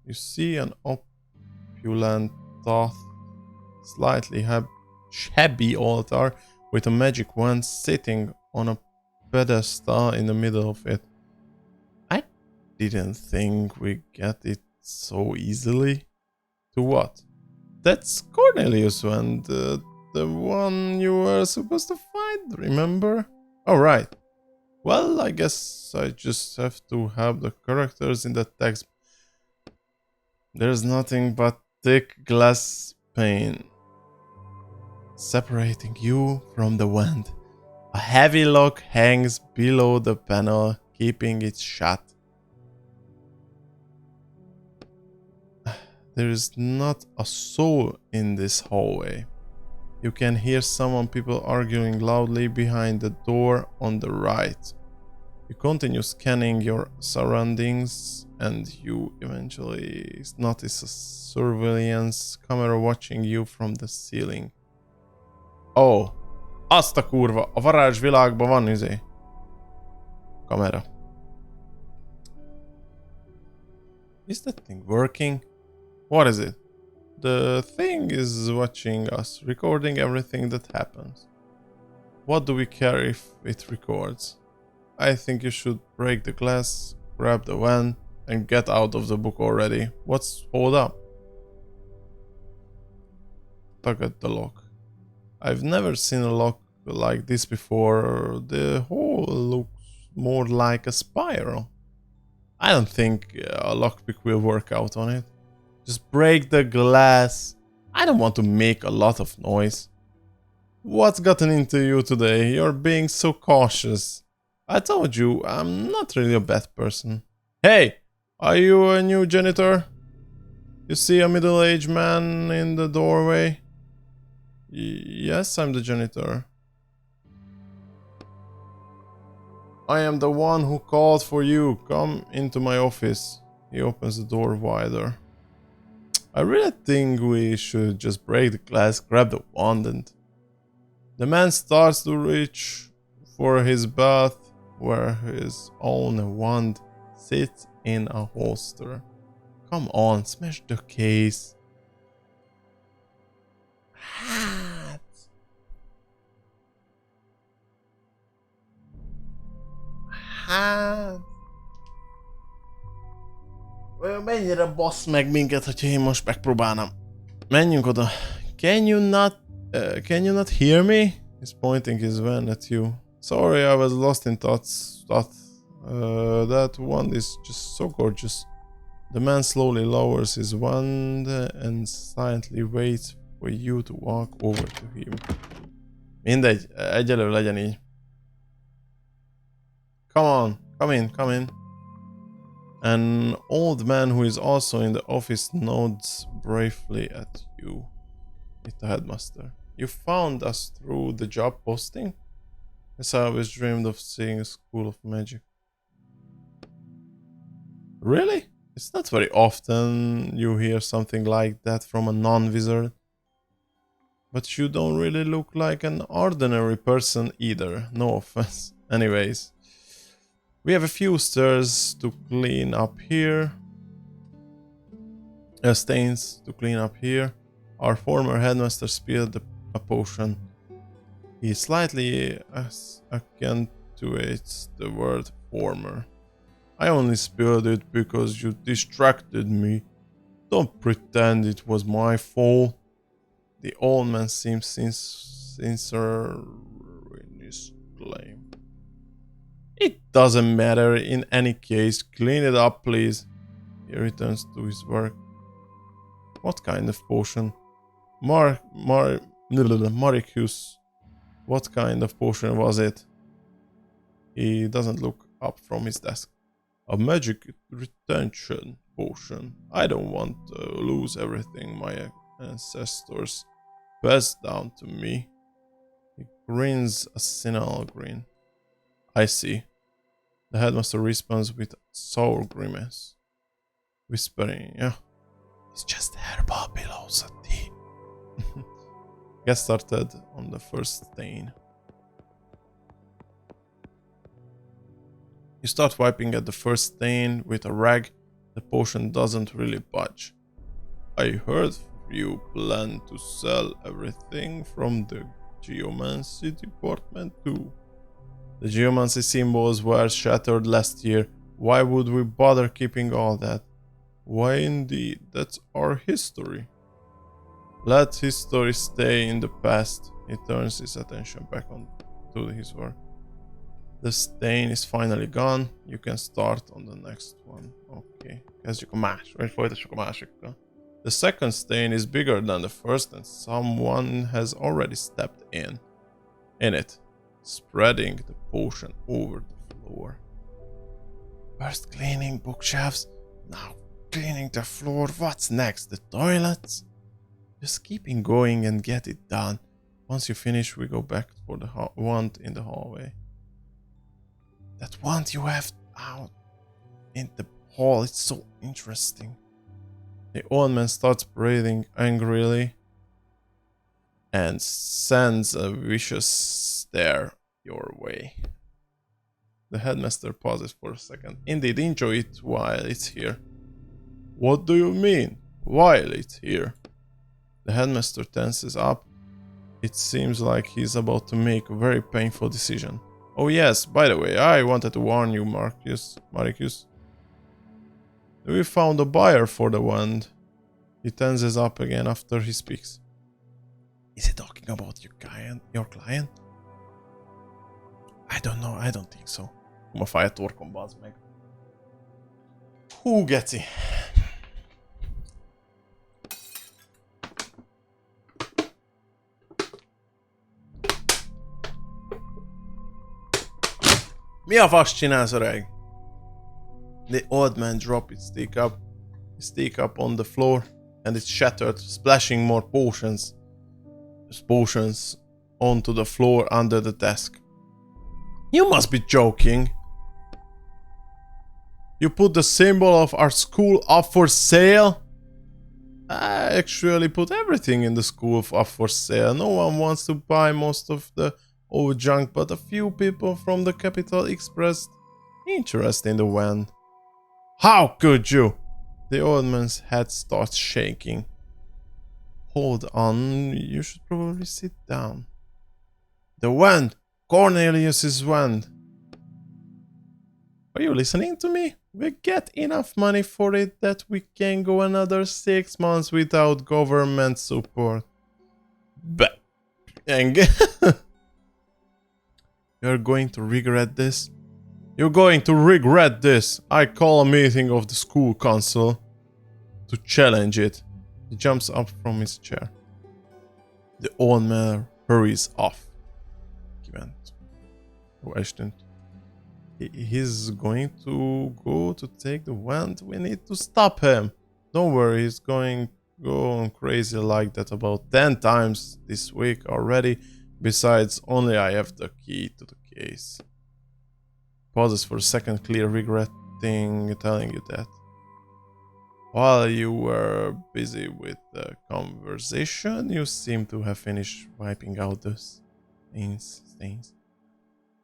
You see an opulent, though slightly shabby altar with a magic wand sitting on a pedestal in the middle of it. I didn't think we get it so easily. To what? That's Cornelius wand, the one you were supposed to find, remember? Oh, right. Well, I guess I just have to have the characters in the text. There's nothing but thick glass pane separating you from the wand. A heavy lock hangs below the panel, keeping it shut. There is not a soul in this hallway. You can hear people arguing loudly behind the door on the right. You continue scanning your surroundings and you eventually notice a surveillance camera watching you from the ceiling. Oh, azt a kurva, a varázsvilágban van kamera. Is that thing working? What is it? The thing is watching us, recording everything that happens. What do we care if it records? I think you should break the glass, grab the wand, and get out of the book already. Hold up? Tug at the lock. I've never seen a lock like this before. The hole looks more like a spiral. I don't think a lockpick will work out on it. Just break the glass. I don't want to make a lot of noise. What's gotten into you today? You're being so cautious. I told you, I'm not really a bad person. Hey, are you a new janitor? You see a middle-aged man in the doorway? Yes, I'm the janitor. I am the one who called for you. Come into my office. He opens the door wider. I really think we should just break the glass, grab the wand, and... The man starts to reach for his belt, where his own wand sits in a holster. Come on, smash the case. Hát... Mennyire bassz meg minket, hogyha én most megpróbálnám. Menjünk oda. Can you not hear me? He's pointing his wand at you. Sorry, I was lost in thoughts. That wand is just so gorgeous. The man slowly lowers his wand and silently waits for you to walk over to him. Mindegy, egyelőre legyen így. Come in. An old man who is also in the office nods briefly at you. It's the headmaster. You found us through the job posting? Yes, I always dreamed of seeing a school of magic. Really? It's not very often you hear something like that from a non-wizard. But you don't really look like an ordinary person either. No offense. Anyways. We have a few stairs to clean up here. Stains to clean up here. Our former headmaster spilled a potion. He slightly accentuates the word former. I only spilled it because you distracted me. Don't pretend it was my fault. The old man seems sincere in his claim. It doesn't matter in any case. Clean it up, please. He returns to his work. What kind of potion? Maricus. What kind of potion was it? He doesn't look up from his desk. A magic retention potion. I don't want to lose everything my ancestors passed down to me. He grins a cynical grin. I see. The headmaster responds with a sour grimace, whispering, yeah, it's just herbal pillows at tea. Get started on the first stain. You start wiping at the first stain with a rag. The potion doesn't really budge. I heard you plan to sell everything from the geomancy department too. The geomancy symbols were shattered last year. Why would we bother keeping all that? Why indeed? That's our history. Let history stay in the past. He turns his attention back on to his work. The stain is finally gone. You can start on the next one. Okay. Kezdjük a vagy folytassuk a másikkal. The second stain is bigger than the first and someone has already stepped in it, spreading the potion over the floor. First cleaning bookshelves, now cleaning the floor. What's next? The toilets? Just keeping going and get it done. Once you finish, we go back for the wand in the hallway. That wand you have out in the hall, it's so interesting. The old man starts breathing angrily and sends a vicious stare your way. The headmaster pauses for a second. Indeed, enjoy it while it's here. What do you mean, while it's here? The headmaster tenses up. It seems like he's about to make a very painful decision. Oh yes, by the way, I wanted to warn you, Marcus. We found a buyer for the wand. He tenses up again after he speaks. Is he talking about your client? I don't know, I don't think so. Ma fáj a torkom, bazd meg. Hú, geci. Mi a fasz csinálsz, öreg? The old man dropped his stick up on the floor, and it shattered, splashing more potions onto the floor under the desk. You must be joking. You put the symbol of our school up for sale? I actually put everything in the school up for sale. No one wants to buy most of the old junk, but a few people from the capital expressed interest in the wand. How could you? The old man's head starts shaking. Hold on, you should probably sit down. The wand! Cornelius's wand! Are you listening to me? We get enough money for it that we can go another 6 months without government support. But... You're going to regret this? You're going to regret this! I call a meeting of the school council to challenge it. He jumps up from his chair. The old man hurries off. He's going to go to take the wand. We need to stop him. Don't worry, he's going to go on crazy like that about 10 times this week already. Besides, only I have the key to the case. Pauses for a second, clear regretting telling you that. While you were busy with the conversation, you seem to have finished wiping out the stains.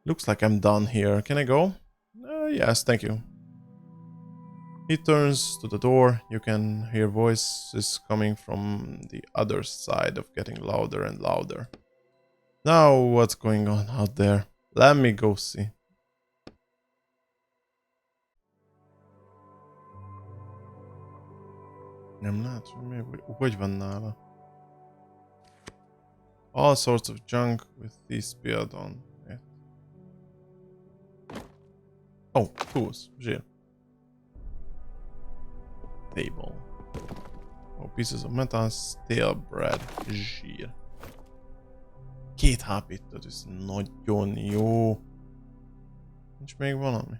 Looks like I'm done here. Can I go? Yes, thank you. He turns to the door. You can hear voices coming from the other side of getting louder and louder. Now, what's going on out there? Let me go see. Nem látom, hogy van nála? All sorts of junk with these spilled on it. Oh, tools, zsír. Table. Oh, pieces of metal, stale bread, zsír. 2 HP-t ad, ez nagyon jó. Nincs még valami?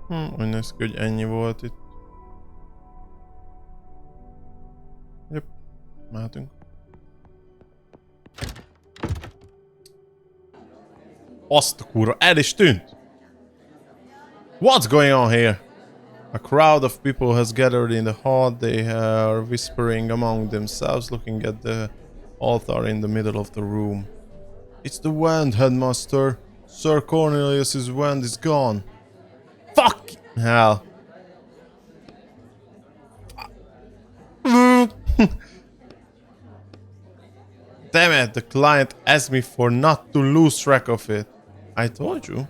Úgy néz ki, hogy ennyi volt itt. Jep, mehetünk. Azt a kurva, el is tűnt! What's going on here? A crowd of people has gathered in the hall. They are whispering among themselves, looking at the altar in the middle of the room. It's the wand, headmaster. Sir Cornelius's wand is gone. Fuck hell. Damn it, the client asked me for not to lose track of it. I told you.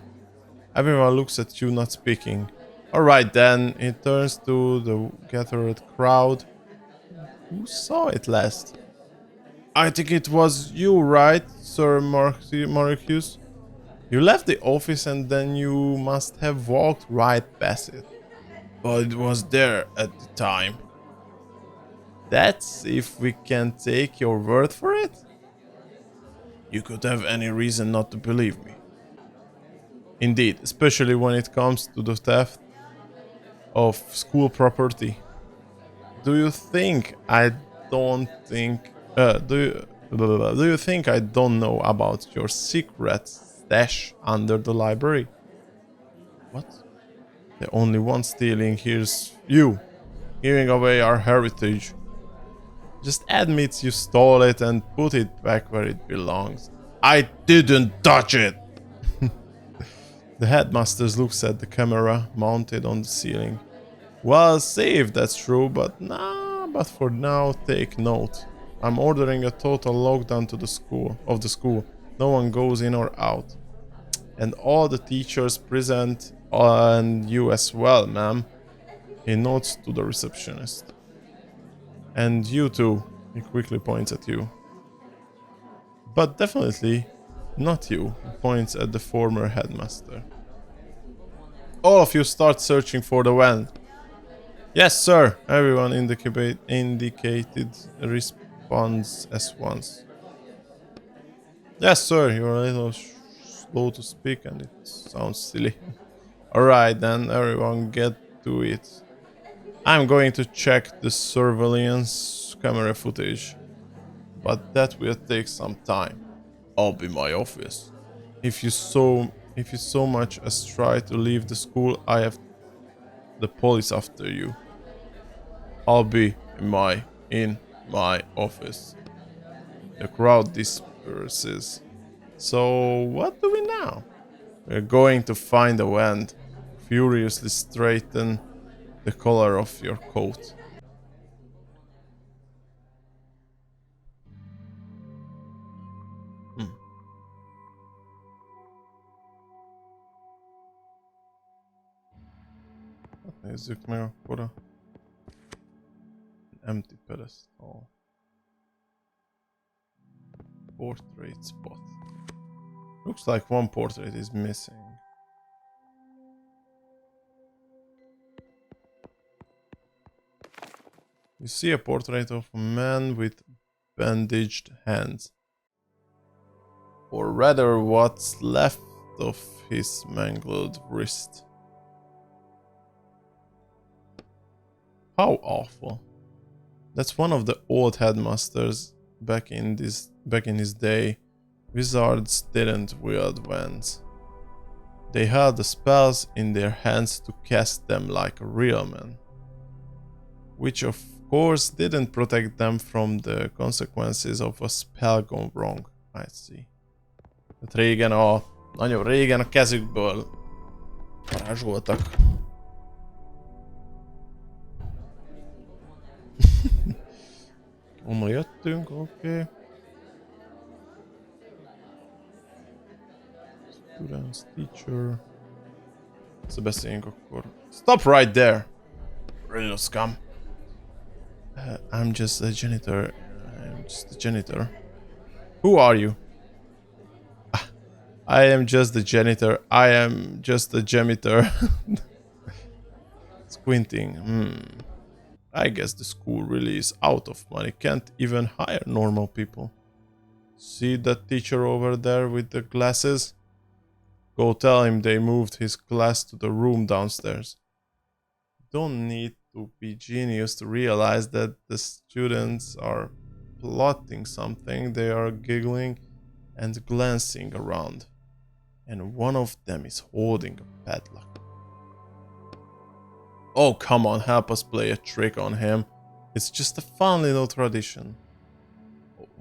Everyone looks at you not speaking. Alright then, it turns to the gathered crowd. Who saw it last? I think it was you, right, Sir Marcus? You left the office and then you must have walked right past it. But it was there at the time. That's if we can take your word for it? You could have any reason not to believe me. Indeed, especially when it comes to the theft of school property. Do you think I don't think... do you think I don't know about your secret stash under the library? What? The only one stealing here's you, giving away our heritage. Just admit you stole it and put it back where it belongs. I didn't touch it! The headmaster looks at the camera mounted on the ceiling. Well, see if that's true, but for now, take note. I'm ordering a total lockdown to the school. No one goes in or out. And all the teachers present, and you as well, ma'am. He nods to the receptionist. And you too, he quickly points at you. But definitely not you, he points at the former headmaster. All of you start searching for the wand. Yes, sir, everyone indicated response as once. Yes, sir, you're a little slow to speak and it sounds silly. Alright, then everyone get to it. I'm going to check the surveillance camera footage, but that will take some time. I'll be in my office. If you so much as try to leave the school, I have the police after you. I'll be in my office. The crowd disperses. So what do we now? We're going to find a wand. Furiously straighten the collar of your coat. Nézzük meg akkor a empty pedestal. Portrait spot. Looks like one portrait is missing. You see a portrait of a man with bandaged hands. Or rather what's left of his mangled wrist. How awful. That's one of the old headmasters back in his day. Wizards didn't wield wands. They held the spells in their hands to cast them like a real man. Which of course didn't protect them from the consequences of a spell gone wrong, I see. Tehát nagyon régen a kezükből varázsoltak. Onnan jöttünk, oké. Students, teacher. Beszéljünk akkor. Stop right there! Little scum. I'm just a janitor. Who are you? I am just the janitor. I am just a janitor. Squinting. I guess the school really is out of money. Can't even hire normal people. See that teacher over there with the glasses? Go tell him they moved his class to the room downstairs. Don't need to be genius to realize that the students are plotting something. They are giggling and glancing around. And one of them is holding a padlock. Oh, come on, help us play a trick on him. It's just a fun little tradition.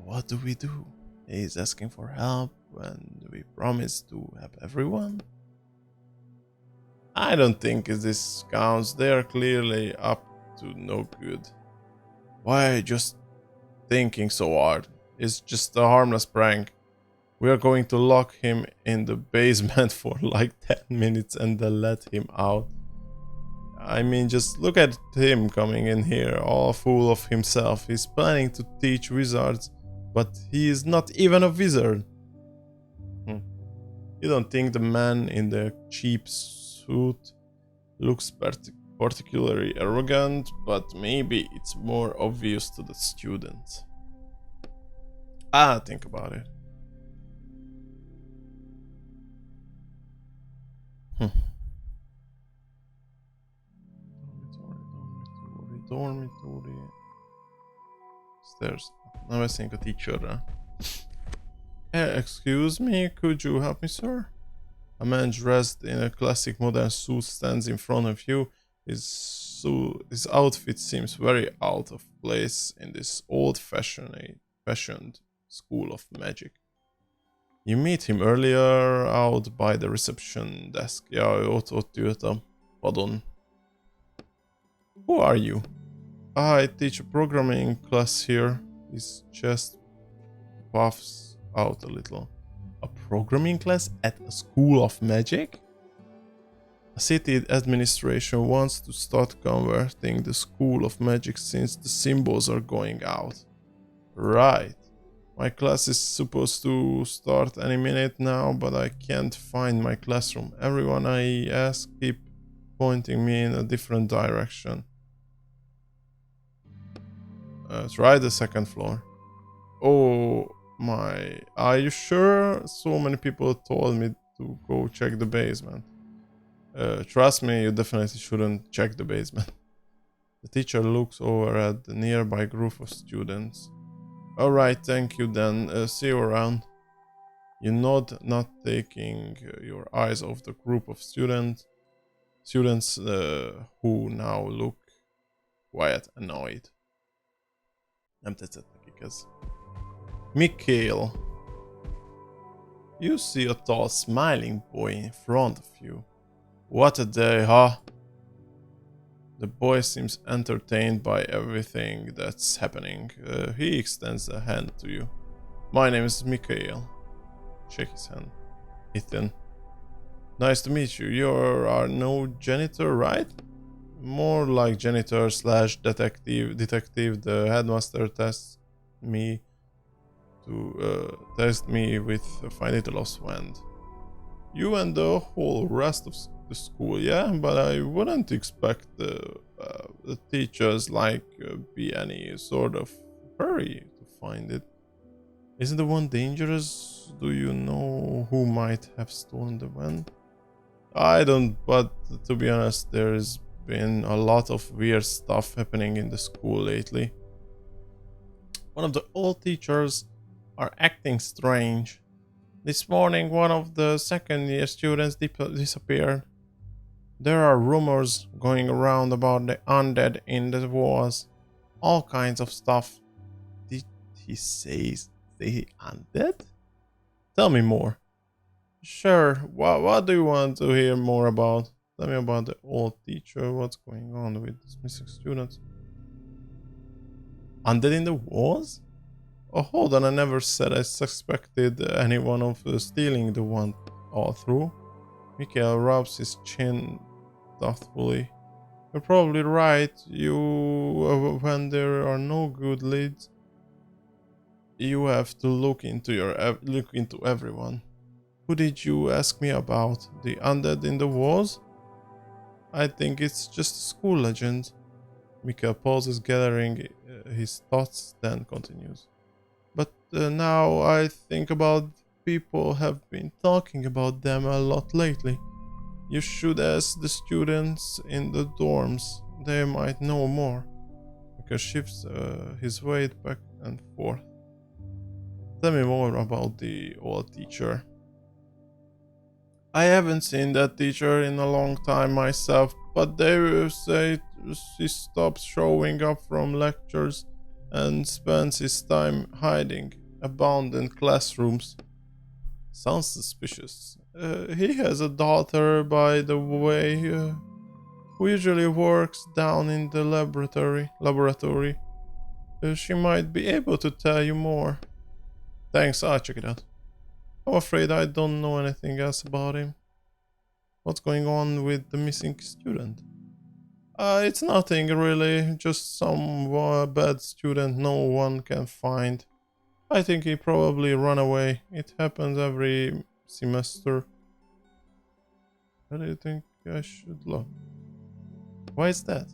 What do we do? He's asking for help and we we promised to help everyone? I don't think this counts. They are clearly up to no good. Why just thinking so hard? It's just a harmless prank. We are going to lock him in the basement for like 10 minutes and then let him out. I mean, just look at him coming in here, all full of himself. He's planning to teach wizards, but he is not even a wizard. You don't think the man in the cheap suit looks particularly arrogant, but maybe it's more obvious to the students. Think about it. Dormitory. Stairs. Now I think a teacher. Excuse me, could you help me, sir? A man dressed in a classic modern suit stands in front of you. His outfit seems very out of place in this old-fashioned school of magic. You meet him earlier out by the reception desk. Ja, ott ült a padon. Who are you? I teach a programming class here. His chest puffs out a little. A programming class at a school of magic? A city administration wants to start converting the school of magic since the symbols are going out. Right. My class is supposed to start any minute now, but I can't find my classroom. Everyone I ask keep pointing me in a different direction. Try the second floor. Oh my, are you sure? So many people told me to go check the basement. Trust me, you definitely shouldn't check the basement. The teacher looks over at the nearby group of students. Alright, thank you then. See you around. You nod, not taking your eyes off the group of students who now look quiet, annoyed. Nem tetszett nekik ez. Mikhail. You see a tall, smiling boy in front of you. What a day, huh? The boy seems entertained by everything that's happening. He extends a hand to you. My name is Mikhail. Shake his hand. Ethan. Nice to meet you. You are no janitor, right? More like janitor slash detective. The headmaster tests me with Find It a Lost Wand. You and the whole rest of the school, yeah? But I wouldn't expect the teachers be any sort of hurry to find it. Isn't the wand dangerous? Do you know who might have stolen the wand? I don't, but to be honest, there's been a lot of weird stuff happening in the school lately. One of the old teachers are acting strange. This morning, one of the second-year students disappeared. There are rumors going around about the undead in the walls. All kinds of stuff. Did he say undead? Tell me more. Sure, what do you want to hear more about? Tell me about the old teacher, what's going on with these missing students. Undead in the walls? Oh, hold on, I never said I suspected anyone of stealing the wand all through. Mikhail rubs his chin thoughtfully. You're probably right. When there are no good leads, you have to look into everyone. Who did you ask me about? The undead in the walls? I think it's just a school legend. Mikhail pauses, gathering his thoughts, then continues. But now I think about people have been talking about them a lot lately. You should ask the students in the dorms. They might know more. Mikhail shifts his weight back and forth. Tell me more about the old teacher. I haven't seen that teacher in a long time myself, but they say she stops showing up from lectures and spends his time hiding abandoned classrooms. Sounds suspicious. He has a daughter, by the way, who usually works down in the laboratory. She might be able to tell you more. Thanks, I'll check it out. I'm afraid I don't know anything else about him. What's going on with the missing student? It's nothing really, just some bad student no one can find. I think he probably ran away. It happens every semester. Where do you think I should look? Why is that?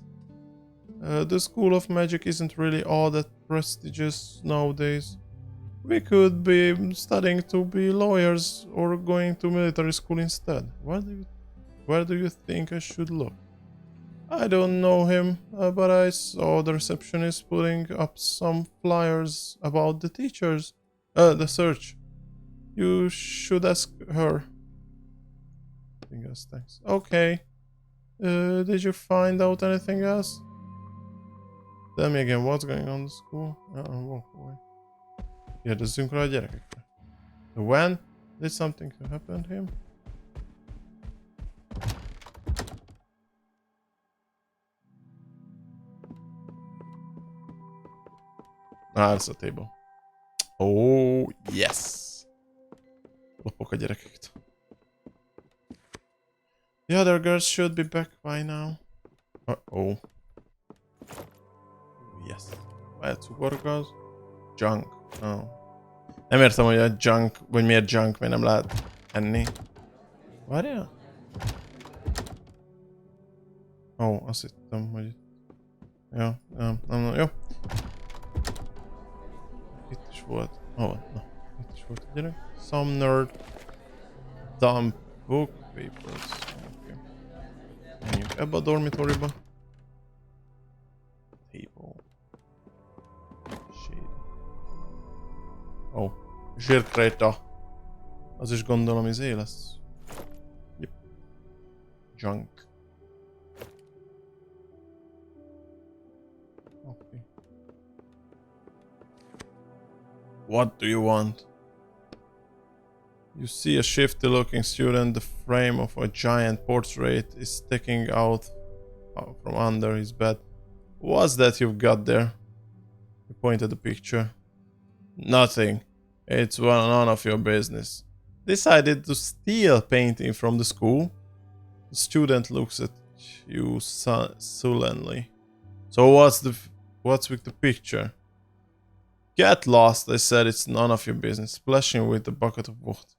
The School of Magic isn't really all that prestigious nowadays. We could be studying to be lawyers or going to military school instead. Where do you think I should look? I don't know him, but I saw the receptionist putting up some flyers about the teachers. The search. You should ask her. Anything else, thanks. Okay. Did you find out anything else? Tell me again, what's going on in the school? Walk away. Kérdezzünk rá a gyerekekre. When did something happen to him? That's a table. Oh, yes. Lopok a gyerekeket. The other girls should be back by now. Uh-oh. Yes. Lehet cukorgaz. Junk. Oh. Nem értem, hogy a junk, vagy miért junk, miért nem lehet enni. Várjál? Ó, azt hittem, hogy... Ja, nem, jó. Itt is volt. Itt is volt a gyerek. Some nerd. Dump book papers. Okay. Menjünk ebbe a dormitoryba. Table. Shade. Zsírkréta. Az is gondolom izé lesz. Yep. Junk. Okay. What do you want? You see a shifty looking student. The frame of a giant portrait is sticking out from under his bed. What's that you've got there? He pointed the picture. Nothing. It's none of your business. Decided to steal painting from the school? The student looks at you sullenly. So what's with the picture? Get lost, I said. It's none of your business. Splashing with a bucket of water.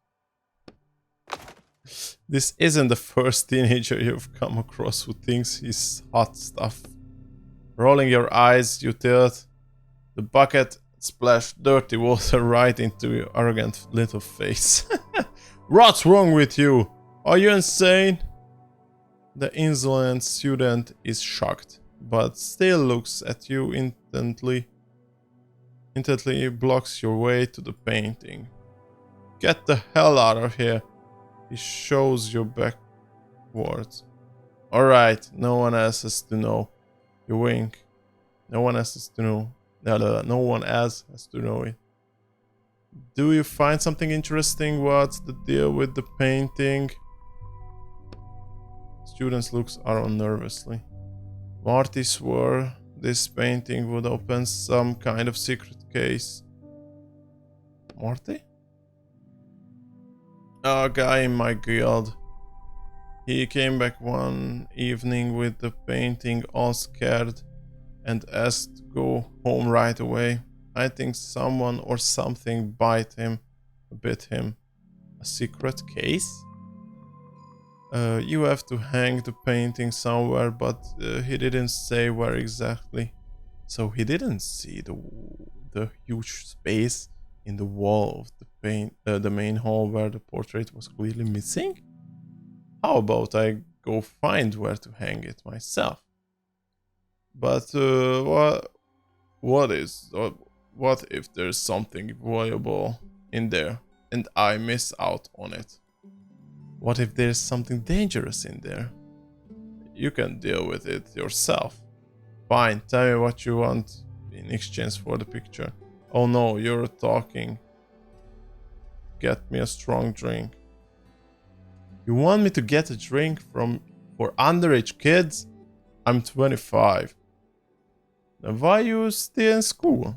This isn't the first teenager you've come across who thinks he's hot stuff. Rolling your eyes, you tilt. The bucket splashed dirty water right into your arrogant little face. What's wrong with you? Are you insane? The insolent student is shocked, but still looks at you intently blocks your way to the painting. Get the hell out of here. He shows you backwards. Alright, no one else has to know. You wink. No one else has to know. No one else has to know it. Do you find something interesting? What's the deal with the painting? Students looks around nervously. Marty swore this painting would open some kind of secret case. Marty? A guy in my guild. He came back one evening with the painting all scared and asked to go home right away. I think someone or something bit him. A secret case? You have to hang the painting somewhere, but he didn't say where exactly. So he didn't see the huge space in the wall of the main hall where the portrait was clearly missing? How about I go find where to hang it myself? But what if there's something valuable in there and I miss out on it? What if there's something dangerous in there? You can deal with it yourself. Fine, tell me what you want in exchange for the picture. Oh no, you're talking. get me a strong drink. You want me to get a drink for underage kids? I'm 25. Then why you still in school?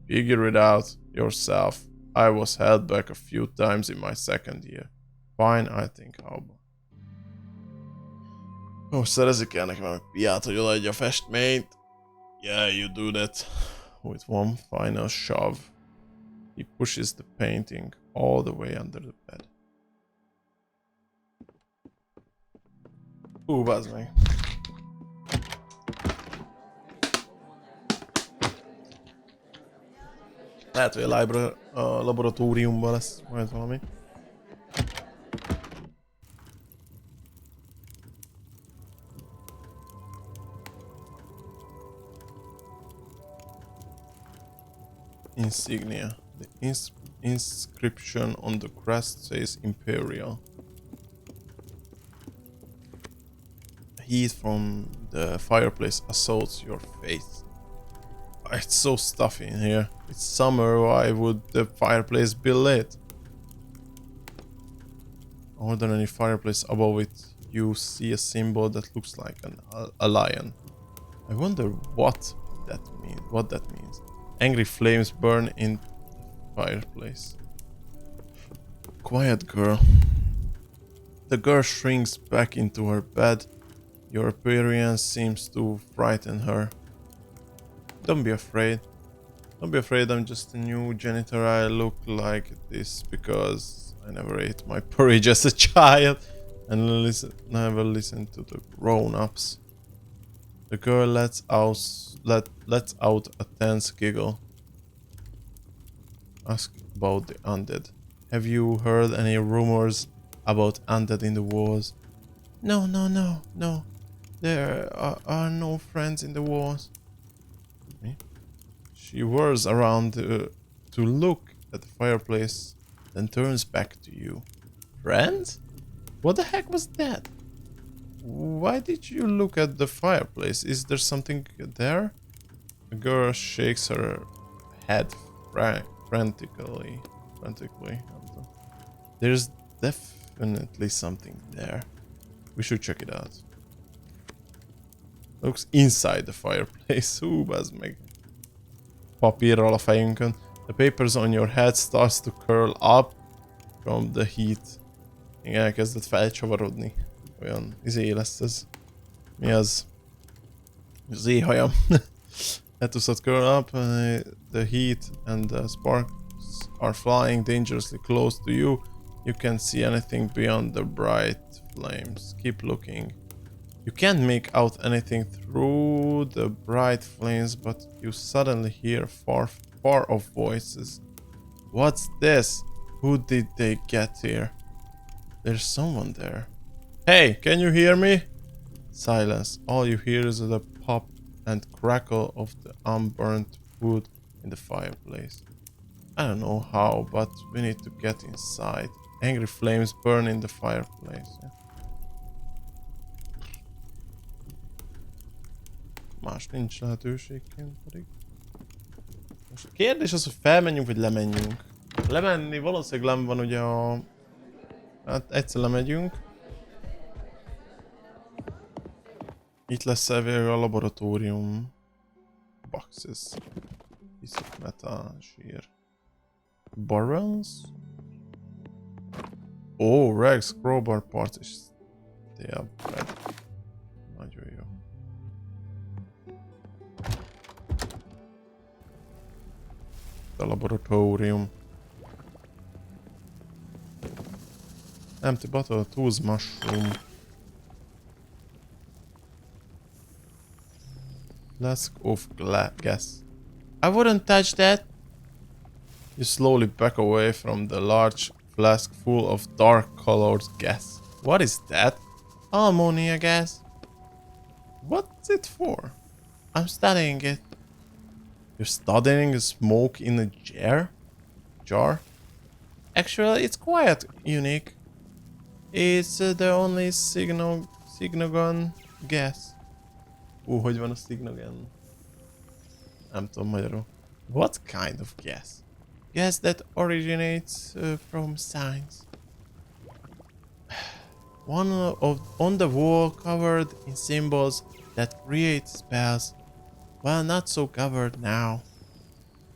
Figure it out yourself. I was held back a few times in my second year. Fine, I think how about. Most szerezik el nekem egy piát, hogy odaadja a festményt. Yeah, you do that. With one final shove. He pushes the painting all the way under the bed. Bazd meg. Lehet, hogy a laboratóriumban lesz majd valami. Insignia. The inscription on the crest says Imperial. Heat from the fireplace assaults your face. It's so stuffy in here. It's summer, why would the fireplace be lit? Ordinary fireplace above it, you see a symbol that looks like a lion. I wonder what that means. Angry flames burn in the fireplace. Quiet girl. The girl shrinks back into her bed. Your appearance seems to frighten her. Don't be afraid. Don't be afraid, I'm just a new janitor. I look like this because I never ate my porridge as a child and never listened to the grown-ups. The girl lets out a tense giggle. Ask about the undead. Have you heard any rumors about undead in the wars? No. There are no friends in the wars. Okay. She whirls around to look at the fireplace, then turns back to you. Friends? What the heck was that? Why did you look at the fireplace? Is there something there? The girl shakes her head frantically. There's definitely something there. We should check it out. Looks inside the fireplace. Bazd meg. Papírral a fejünkön. The papers on your head starts to curl up from the heat. Igen, elkezdett felcsavarodni. Olyan lesz ez. Mi az? Az éhajam. Head to start curl up. The heat and the sparks are flying dangerously close to you. You can't see anything beyond the bright flames. Keep looking. You can't make out anything through the bright flames, but you suddenly hear far off voices. What's this? Who did they get here? There's someone there. Hey, can you hear me? Silence. All you hear is the pop and crackle of the unburnt wood in the fireplace. I don't know how, but we need to get inside. Angry flames burn in the fireplace. Más nincs lehetőségként pedig. Most a kérdés az, hogy felmenjünk, vagy lemenjünk. Lemenni valószínűleg nem van ugye a... Hát egyszer lemegyünk. Itt lesz elvileg a laboratórium. Boxes. Piece of metal, sír. Barrels? Oh, rags, crowbar parts és steel bread. Nagyon jó. A laboratórium. Empty bottle, tools, mushroom. Flask of gas. I wouldn't touch that. You slowly back away from the large flask full of dark-colored gas. What is that? Ammonia gas. What's it for? I'm studying it. You're studying smoke in a jar? Actually, it's quite unique. It's the only signogon gas. Hogy van a signogon? Nem tudom magyarul. What kind of gas? Gas that originates from signs. One of on the wall covered in symbols that create spells. Well, not so covered now.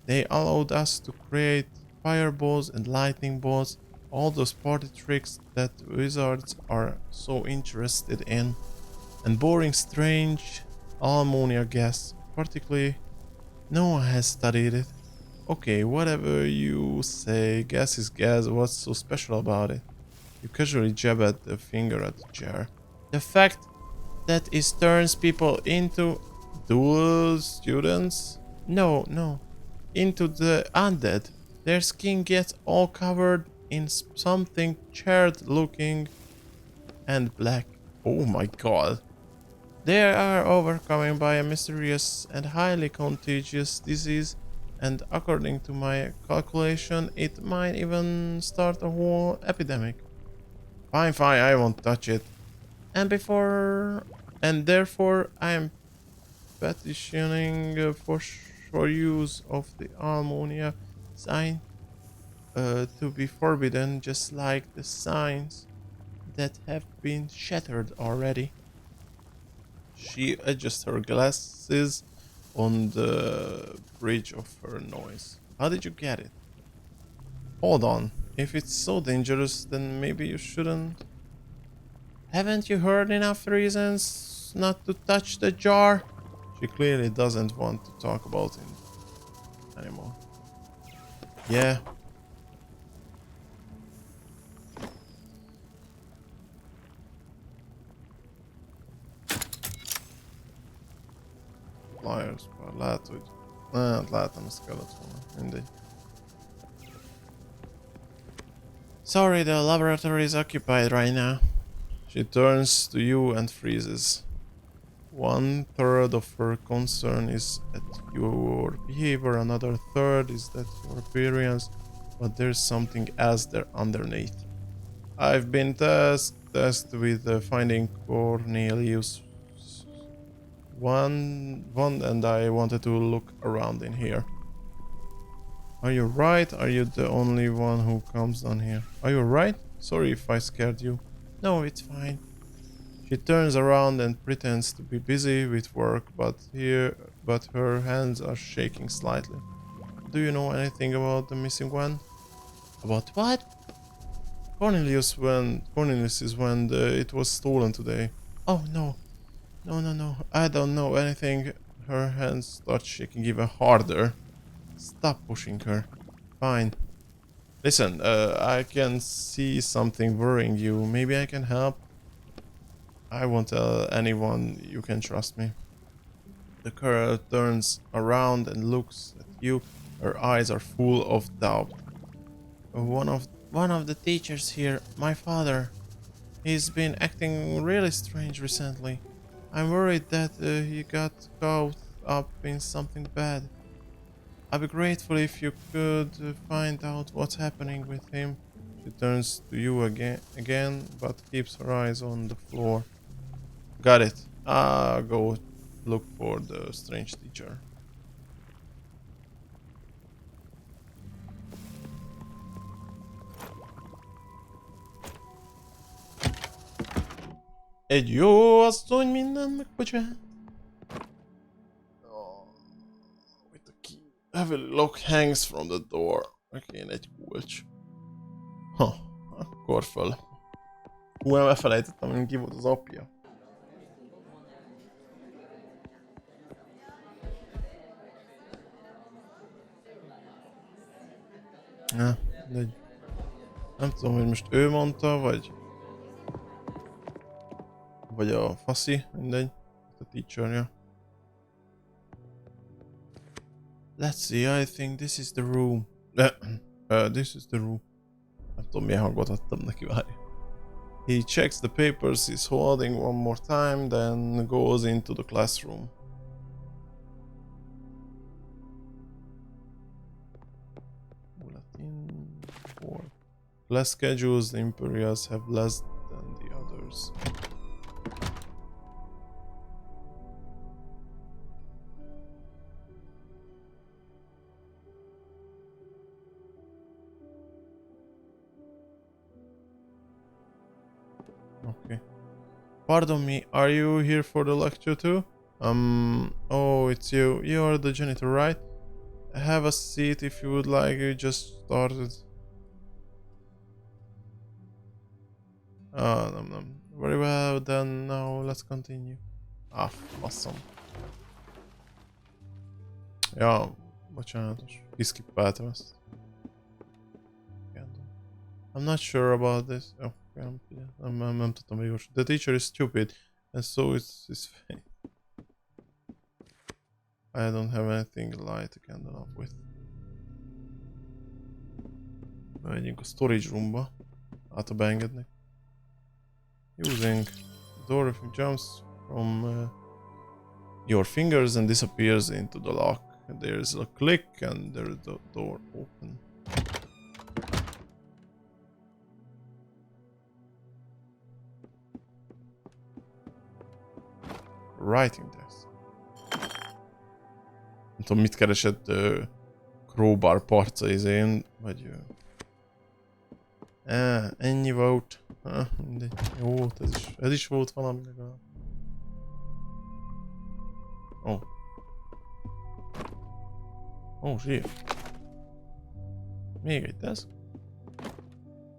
They allowed us to create fireballs and lightning bolts, all those party tricks that wizards are so interested in, and boring strange ammonia gas, particularly no one has studied it. Okay, whatever you say, gas is gas, what's so special about it? You casually jab at the finger at the chair. The fact that it turns people into dual students? No, no. Into the undead. Their skin gets all covered in something charred looking and black. Oh my god. They are overcome by a mysterious and highly contagious disease, and according to my calculation, it might even start a whole epidemic. Fine, fine, I won't touch it. And before and therefore I am petitioning for use of the ammonia sign to be forbidden, just like the signs that have been shattered already. She adjusts her glasses on the bridge of her nose. How did you get it? Hold on. If it's so dangerous, then maybe you shouldn't. Haven't you heard enough reasons not to touch the jar? She clearly doesn't want to talk about it anymore. Yeah. Flyers, bár lehet, hogy... Hát látom, ezt kellett volna. Mindegy. Sorry, the laboratory is occupied right now. She turns to you and freezes. 1/3 of her concern is at your behavior, another third is that your appearance, but there's something else there underneath. I've been tasked with finding Cornelius one, and I wanted to look around in here. Are you right? Are you the only one who comes down here? Are you right? Sorry if I scared you. No, it's fine. She turns around and pretends to be busy with work, but her hands are shaking slightly. Do you know anything about the missing one? About what? Cornelius is when it was stolen today. Oh no. No, no, no. I don't know anything. Her hands start shaking even harder. Stop pushing her. Fine. Listen, I can see something worrying you. Maybe I can help. I won't tell anyone. You can trust me. The girl turns around and looks at you. Her eyes are full of doubt. One of the teachers here, my father. He's been acting really strange recently. I'm worried that he got caught up in something bad. I'd be grateful if you could find out what's happening with him. She turns to you again, but keeps her eyes on the floor. Got it. I'll go look for the strange teacher. Egy jó asszony mindent megbocsát. With the key. Heavy lock hangs from the door. Megint egy kulcs. Akkor föl. Hú, elfelejtettem, hogy ki volt az apja. Nem tudom, hogy most ő mondta, vagy a faszi, mindegy. A teacherja. Let's see, I think this is the room. This is the room. Nem tudom, milyen hangot adtam neki, várj. He checks the papers he's holding one more time, then goes into the classroom. Class schedules, the Imperials have less than the others. Okay. Pardon me, are you here for the lecture too? Oh, it's you. You are the janitor, right? Have a seat if you would like. You just started. No. Very well, then now let's continue. Ah, awesome. Ja, bocsánatos. Kiskippeltem ezt. I'm not sure about this. Oh, nem tudtam végül. The teacher is stupid, and so it's fake. I don't have anything light to candle up with. Megyünk a storage roomba. Hát, ha beengednek. Using door, if it jumps from your fingers and disappears into the lock. There's a click and there's the door open. Writing desk. Nem tudom, mit keresett crowbar parca izén, vagy... ennyi volt. Mindegy. Jó, ez is volt valami legalább. Oh. Oh, zsír. Még egy desk.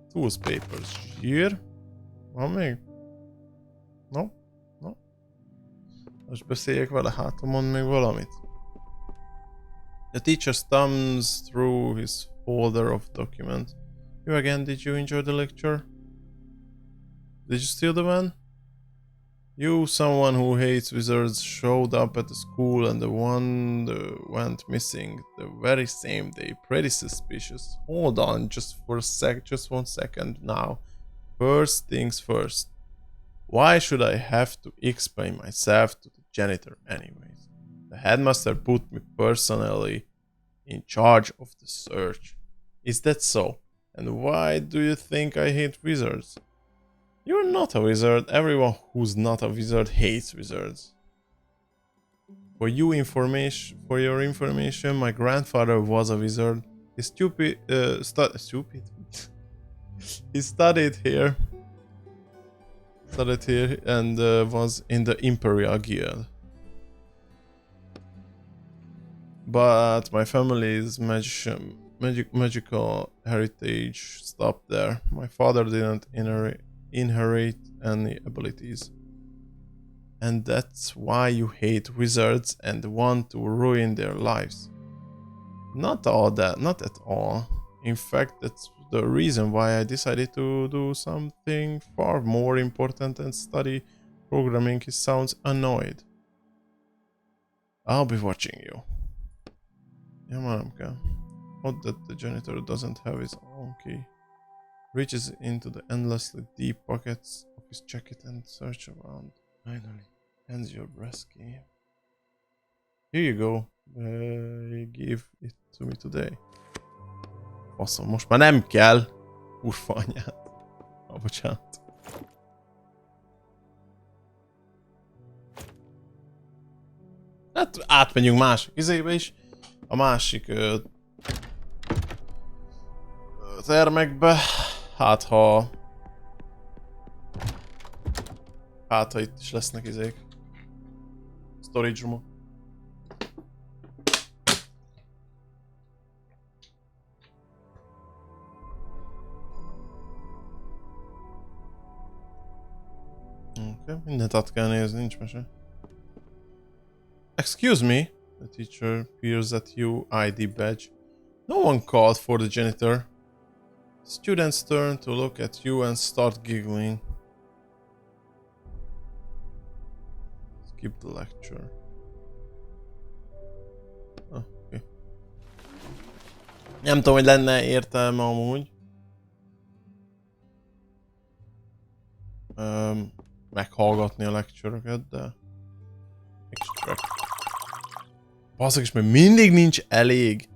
Tools papers. Zsír. Van még? No? No? Most beszéljek vele, hát mond még valamit. The teacher thumbs through his folder of documents. You again, did you enjoy the lecture? Did you steal the van? You, someone who hates wizards, showed up at the school and the one went missing the very same day. Pretty suspicious. Hold on, just 1 second now. First things first. Why should I have to explain myself to the janitor anyways? The headmaster put me personally in charge of the search. Is that so? And why do you think I hate wizards? You're not a wizard. Everyone who's not a wizard hates wizards. For your information, my grandfather was a wizard. He's stupid. He studied here and was in the Imperial Guild. But my family's magical heritage stopped there. My father didn't inherit any abilities. And that's why you hate wizards and want to ruin their lives. Not at all. In fact, that's the reason why I decided to do something far more important and study programming. He sounds annoyed. I'll be watching you. Ja, már nem kell. Odd that the janitor doesn't have his own key. Reaches into the endlessly deep pockets of his jacket and searches around. Finally, hands your breast key. Here you go. Give it to me today. Faszom, most már nem kell. Kurva anyát. Bocsánat. Hát átmegyünk másik izébe is. A másik termekbe. Hát ha itt is lesznek izék. Storage roomok. Okay, mindent át kell nézni, nincs mese. Excuse me, the teacher peers at you, ID badge. No one called for the janitor. Students turn to look at you and start giggling. Skip the lecture. Oh, okay. Nem tudom, hogy lenne értelme amúgy. Meghallgatni a lecture-öket, de... Extract. Basszak is, mert mindig nincs elég.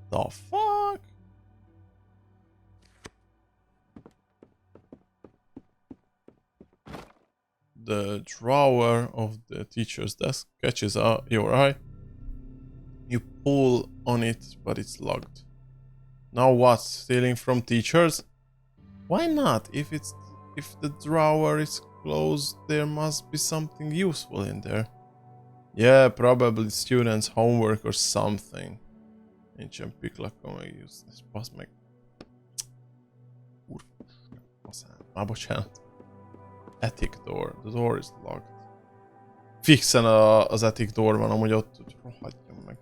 The fuck? The drawer of the teacher's desk catches your eye. You pull on it, but it's locked. Now what? Stealing from teachers? Why not? If it's If the drawer is closed, there must be something useful in there. Yeah, probably students' homework or something. Nincsen piklakon megjusz. És basz meg. Már bocsánat. Attic door. The door is locked. Fixen az attic door van, amúgy ott, hogy rohadjon meg.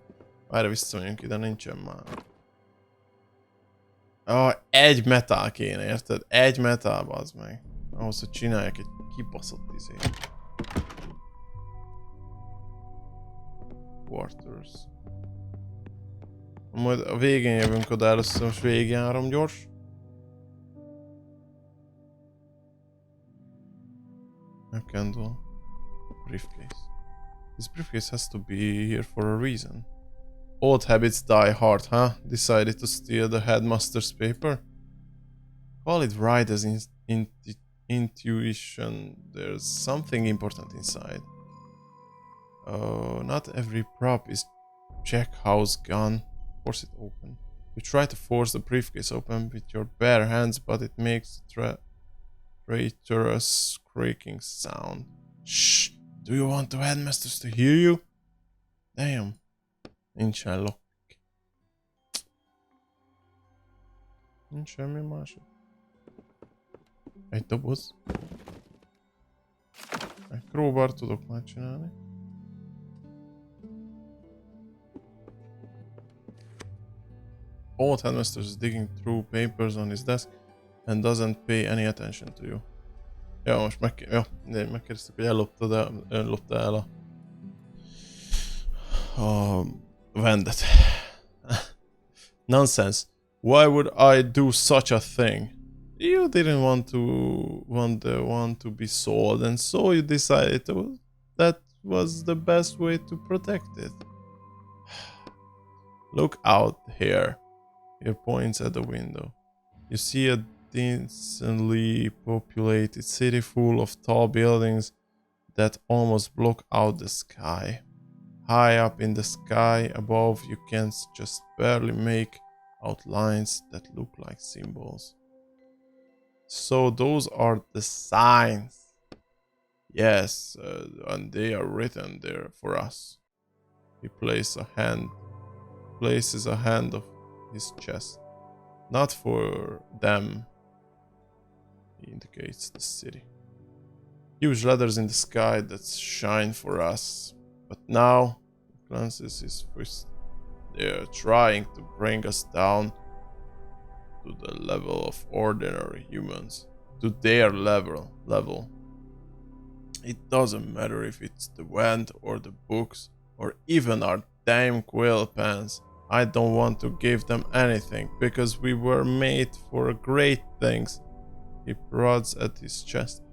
Várj, visszamegyünk ide, nincsen már. Egy metál kéne, érted? Egy metál, bazd meg. Ahhoz, hogy csináljak egy kibaszott izét. Quarters. Majd a végén jövünk oda, először most végigjárom gyors. A candle. Briefcase. This briefcase has to be here for a reason. Old habits die hard, huh? Decided to steal the headmaster's paper? Call it right as intuition. There's something important inside. Not every prop is checkhouse gun. Force it open. You try to force the briefcase open with your bare hands, but it makes a traitorous creaking sound. Shh! Do you want the headmasters to hear you? Damn. Nincsen lock. Nincs semmi másik. Egy doboz. Egy crowbar tudok már csinálni. Old headmaster is digging through papers on his desk and doesn't pay any attention to you. Ja, most megkérdeztük, hogy ön lopta el a vendet. Nonsense. Why would I do such a thing? You didn't want the one to be sold, and so you decided that was the best way to protect it. Look out here. He points at the window. You see a densely populated city full of tall buildings that almost block out the sky. High up in the sky above, you can just barely make out lines that look like symbols. So those are the signs. Yes, and they are written there for us. He places a hand of his chest. Not for them. He indicates the city. Huge letters in the sky that shine for us. But now, he glances his fist. They are trying to bring us down to the level of ordinary humans. To their level. It doesn't matter if it's the wand or the books or even our damn quill pens. I don't want to give them anything because we were made for great things. He prods at his chest.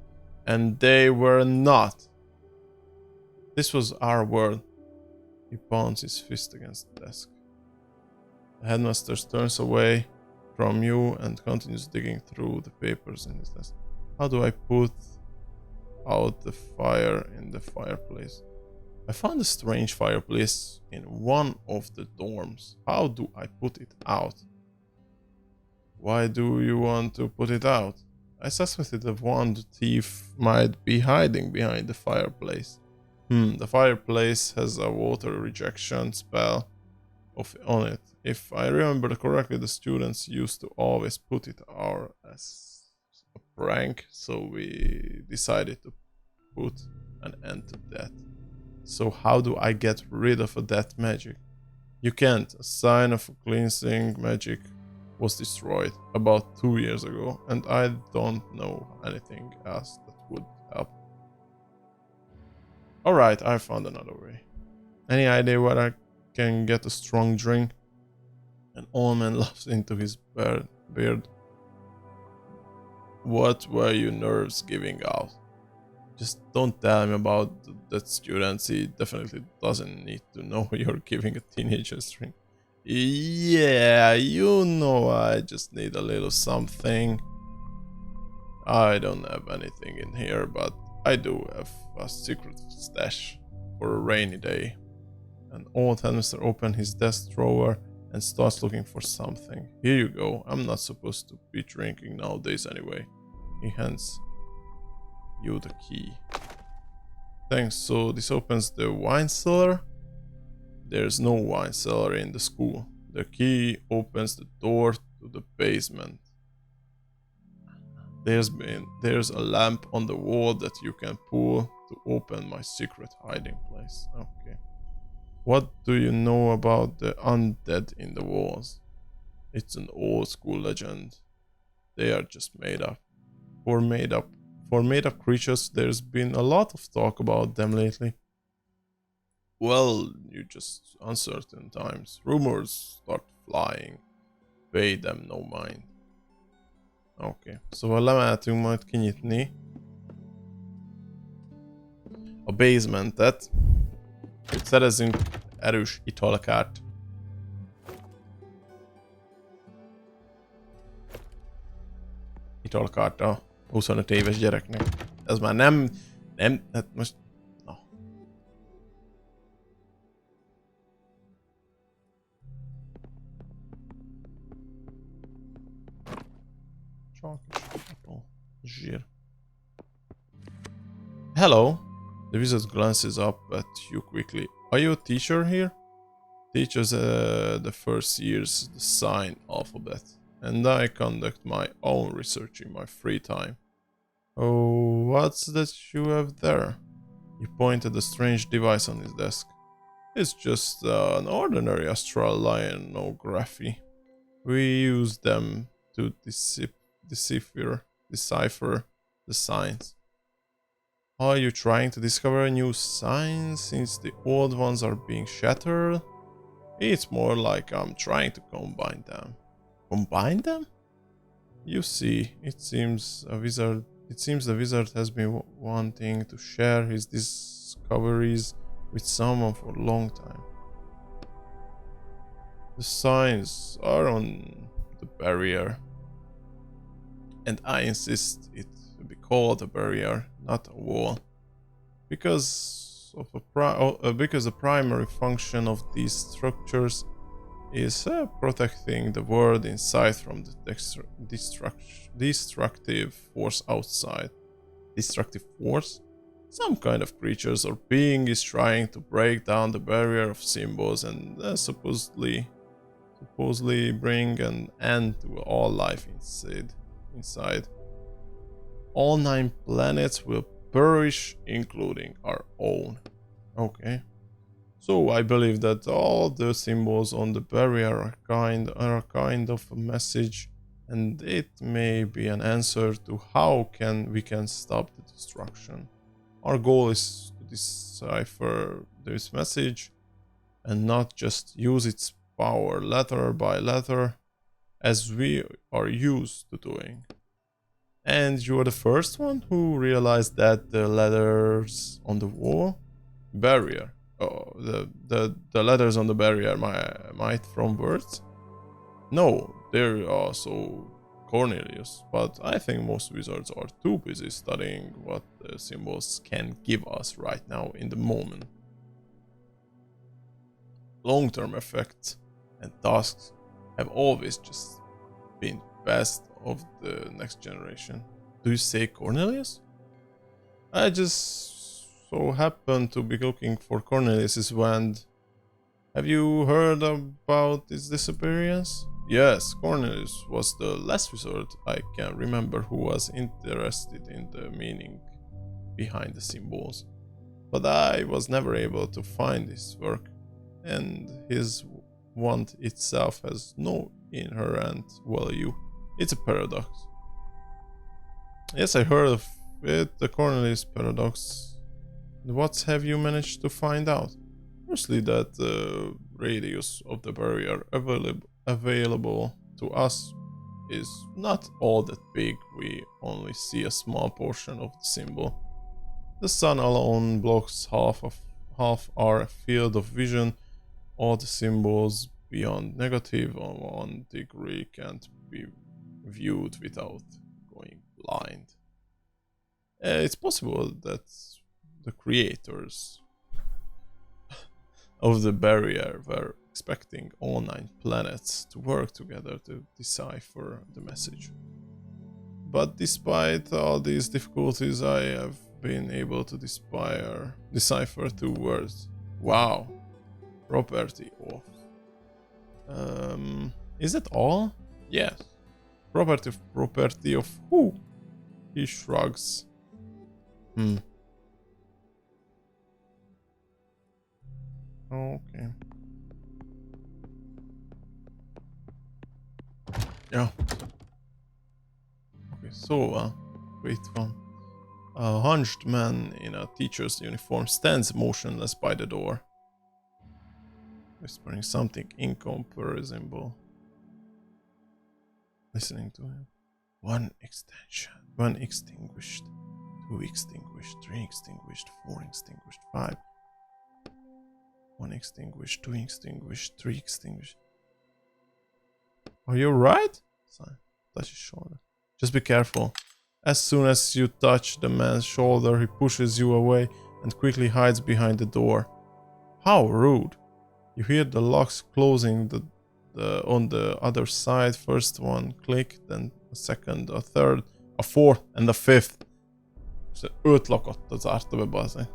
And they were not. This was our world. He pounds his fist against the desk. The headmaster turns away from you and continues digging through the papers in his desk. How do I put out the fire in the fireplace? I found a strange fireplace in one of the dorms. How do I put it out? Why do you want to put it out? I suspected that one thief might be hiding behind the fireplace. The fireplace has a water rejection spell on it. If I remember correctly, the students used to always put it out as a prank, so we decided to put an end to that. So how do I get rid of that magic? You can't. A sign of cleansing magic was destroyed about 2 years ago, and I don't know anything else that would help. Alright, I found another way. Any idea where I can get a strong drink? An old man laughs into his beard. What were your nerves giving out? Just don't tell him about that student. He definitely doesn't need to know you're giving a teenager a drink. Yeah, you know, I just need a little something. I don't have anything in here, but I do have a secret stash for a rainy day. An old headmaster opens his desk drawer and starts looking for something. Here you go. I'm not supposed to be drinking nowadays anyway. He hands you the key. Thanks, so this opens the wine cellar? There's no wine cellar in the school. The key opens the door to the basement. There's a lamp on the wall that you can pull to open my secret hiding place. Okay. What do you know about the undead in the walls? It's an old school legend. They are just made up. For made up creatures, there's been a lot of talk about them lately. Well, you just uncertain times. Rumors start flying. Pay them no mind. Oké, szóval lemeltünk majd kinyitni a basementet, hogy szerezzünk erős italkárt. Italkárt a 25 éves gyereknek. Ez már nem, hát most... Na. Csak zsír. Hello. The wizard glances up at you quickly. Are you a teacher here? Teaches the first year's the sign alphabet, and I conduct my own research in my free time. Oh, what's that you have there? He pointed a strange device on his desk. It's just an ordinary astral lionography. We use them to decipher the signs. Are you trying to discover new signs since the old ones are being shattered? It's more like I'm trying to combine them. Combine them? You see, it seems the wizard has been wanting to share his discoveries with someone for a long time. The signs are on the barrier, and I insist it be called a barrier, not a wall, because the primary function of these structures is protecting the world inside from the destructive force outside. Destructive force? Some kind of creatures or being is trying to break down the barrier of symbols and supposedly bring an end to all life inside. All 9 planets will perish, including our own. Okay. So I believe that all the symbols on the barrier are kind of a message, and it may be an answer to how we can stop the destruction. Our goal is to decipher this message and not just use its power letter by letter as we are used to doing. And you are the first one who realized that the letters on the wall barrier. Oh, the letters on the barrier might from words? No, they're also Cornelius, but I think most wizards are too busy studying what the symbols can give us right now in the moment. Long-term effects and tasks have always just been best of the next generation. Do you say Cornelius? I just so happen to be looking for Cornelius's wand. Have you heard about his disappearance? Yes, Cornelius was the last wizard I can remember who was interested in the meaning behind the symbols. But I was never able to find his work, and his wand itself has no inherent value. It's a paradox. Yes, I heard of it, the Cornelius paradox. What have you managed to find out? Firstly, that the radius of the barrier available to us is not all that big. We only see a small portion of the symbol. The sun alone blocks half our field of vision. All the symbols beyond -1 degree can't be viewed without going blind. It's possible that the creators of the barrier were expecting all 9 planets to work together to decipher the message. But despite all these difficulties, I have been able to decipher 2 words. Wow. Property of. Is it all? Yes. Property of who? He shrugs. Okay. Ja. Okay, szóval. Itt van. A hunched man in a teacher's uniform stands motionless by the door, whispering something incomprehensible. Listening to him. One extinguished, 2 extinguished, 3 extinguished, 4 extinguished, 5. 1 extinguished, 2 extinguished, 3 extinguished. Are you right? Touch his shoulder. Just be careful. As soon as you touch the man's shoulder, he pushes you away and quickly hides behind the door. How rude. You hear the locks closing on the other side. First one click, then a second, a third, a fourth, and a fifth. So 5 lakot zárta be, bazzeg.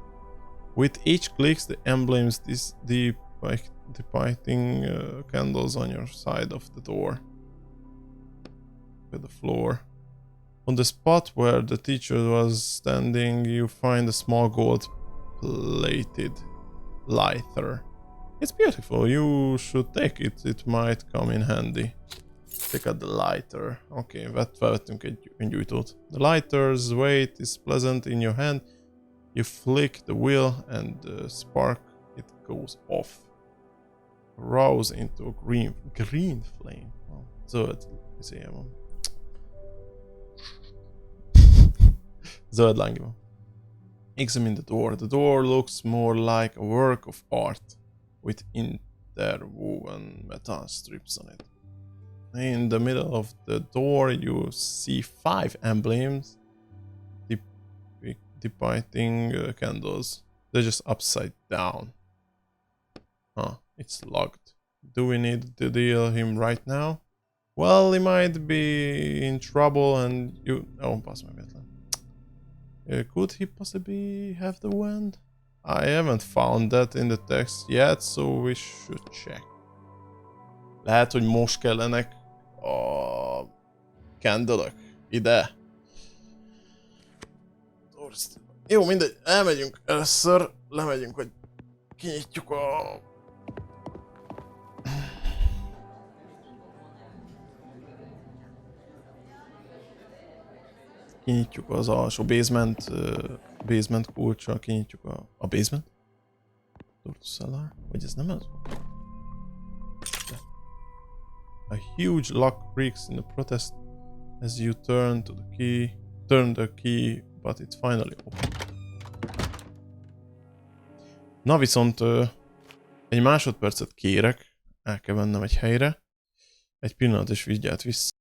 With each clicks, the emblems depicting candles on your side of the door. With the floor. On the spot where the teacher was standing, you find a small gold-plated lighter. It's beautiful. You should take it. It might come in handy. Take out the lighter. Okay, felvettünk egy öngyújtót. The lighter's weight is pleasant in your hand. You flick the wheel and the spark, it goes off. Rouse into a green flame. Oh, zöld izéje van. Zöld lángja van. Examine the door. The door looks more like a work of art with interwoven metal strips on it. In the middle of the door, you see 5 emblems depicting candles. They're just upside down. Huh, it's locked. Do we need to deal him right now? Well, he might be in trouble and you... Oh, pass my button. Could he possibly have the wand? I haven't found that in the text yet, so we should check. Lehet, hogy most kellenek a candle-ök ide. Jó, mindegy, elmegyünk először, lemegyünk, hogy kinyitjuk a... Kinyitjuk az alsó basement kulccsal, kinyitjuk a basement? Door to cellar? Vagy ez nem az? A huge lock creaks in the protest as you turn the key, but it's finally open. Na viszont egy másodpercet kérek, el kell vennem egy helyre. Egy pillanat és vigyelt vissza.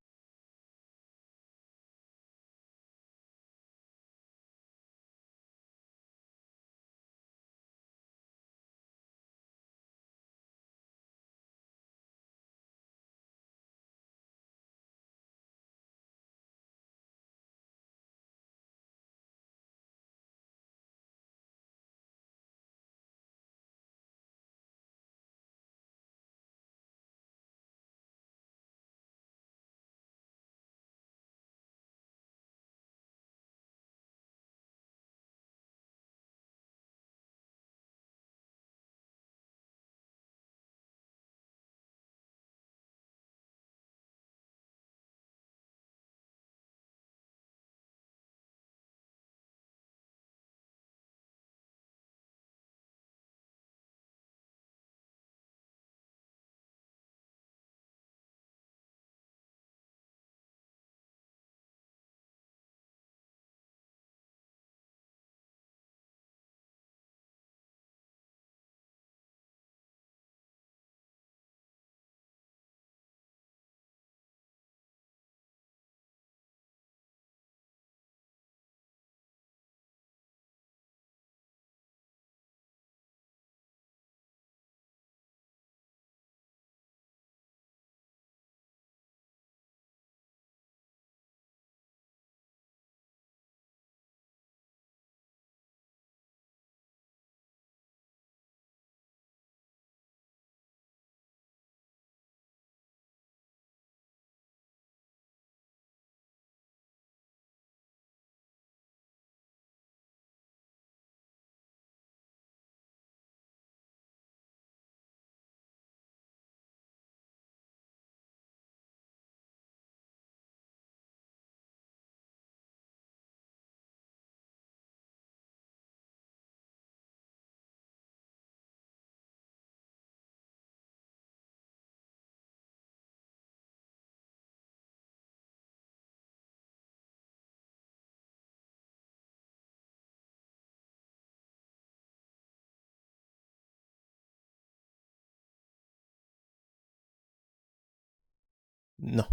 Na,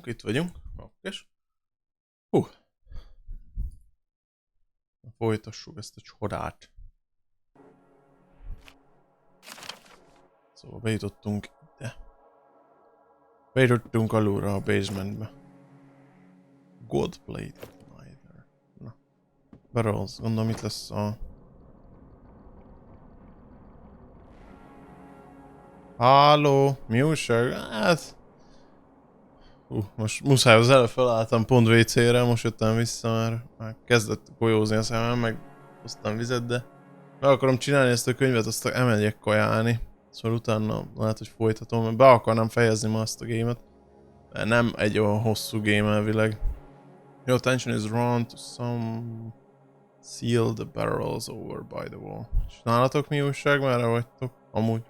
itt vagyunk. Okkés. Hú. Folytassuk ezt a csodát. Szóval bejutottunk ide. Bejutottunk alulra a basementbe. Gold plate miner. Na. Barrels, gondolom itt lesz a... Halló, mi újság? Hát... most muszáj az előbb felálltam pont WC-re, most jöttem vissza, mert már kezdett golyózni a szemem, meg hoztam vizet, de meg akarom csinálni ezt a könyvet, azt elmegyek kajálni. Szóval utána lehet, hogy folytatom, mert be akarnám fejezni ma azt a gémet. Mert nem egy olyan hosszú game elvileg. Your attention is drawn to some... Seal the barrels over by the wall. És nálatok mi újság? Merre vagytok? Amúgy.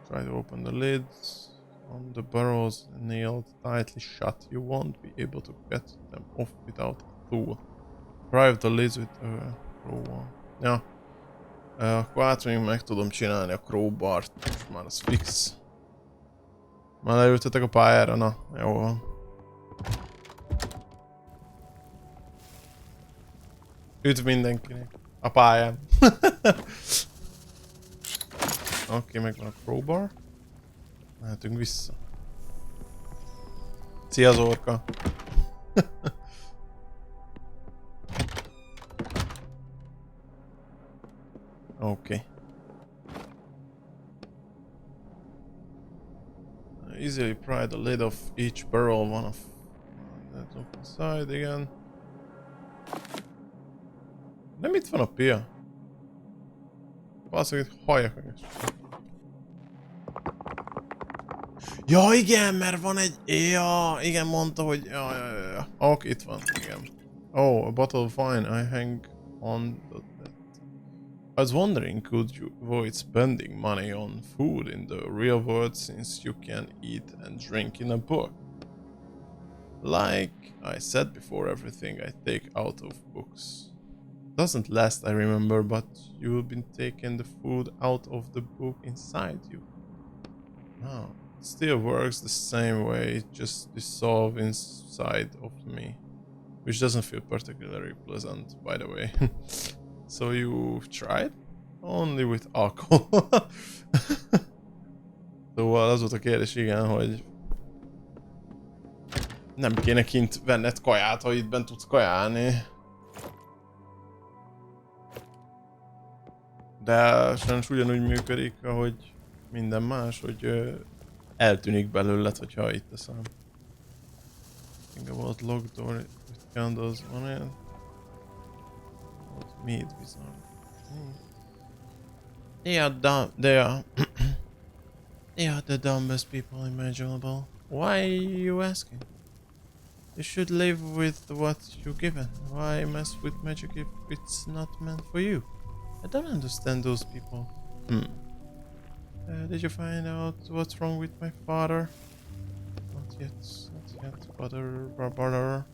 Try to open the lids. On the barrels nailed tightly shut. You won't be able to get them off without a tool. Drive the lids with a crowbar. Ja. Akkor hát még meg tudom csinálni a crowbart. Most már az fix. Már leültetek a pályára? Na, jó van. Üdv mindenkinek. A pályán. Oké, megvan a crowbar. Mehetünk vissza. Szia Zorka! Oké. Easily pry the lid of each barrel, one of that open side, igen. Nem itt van a pia? Valószínűleg itt halljak meg ezt. Ja igen, mert van egy... Ja, igen, mondta, hogy... Ja. Oké, itt van, igen. Oh, a bottle of wine, I hang on the... I was wondering, could you avoid spending money on food in the real world since you can eat and drink in a book? Like I said before, everything I take out of books doesn't last, I remember, but you've been taking the food out of the book inside you. Oh, it still works the same way, it just dissolves inside of me. Which doesn't feel particularly pleasant, by the way. So you've tried? Only with alcohol. Szóval az volt a kérdés, igen, hogy nem kéne kint venned kaját, ha itt bent tudsz kajálni. De sajnos ugyanúgy működik, ahogy minden más, hogy eltűnik belőled, hogyha itt teszem. Think about locked door with candles on it. What meat bizarre. They are the dumbest people imaginable. Why are you asking? You should live with what you're given. Why mess with magic if it's not meant for you? I don't understand those people. Did you find out what's wrong with my father? Not yet, brother.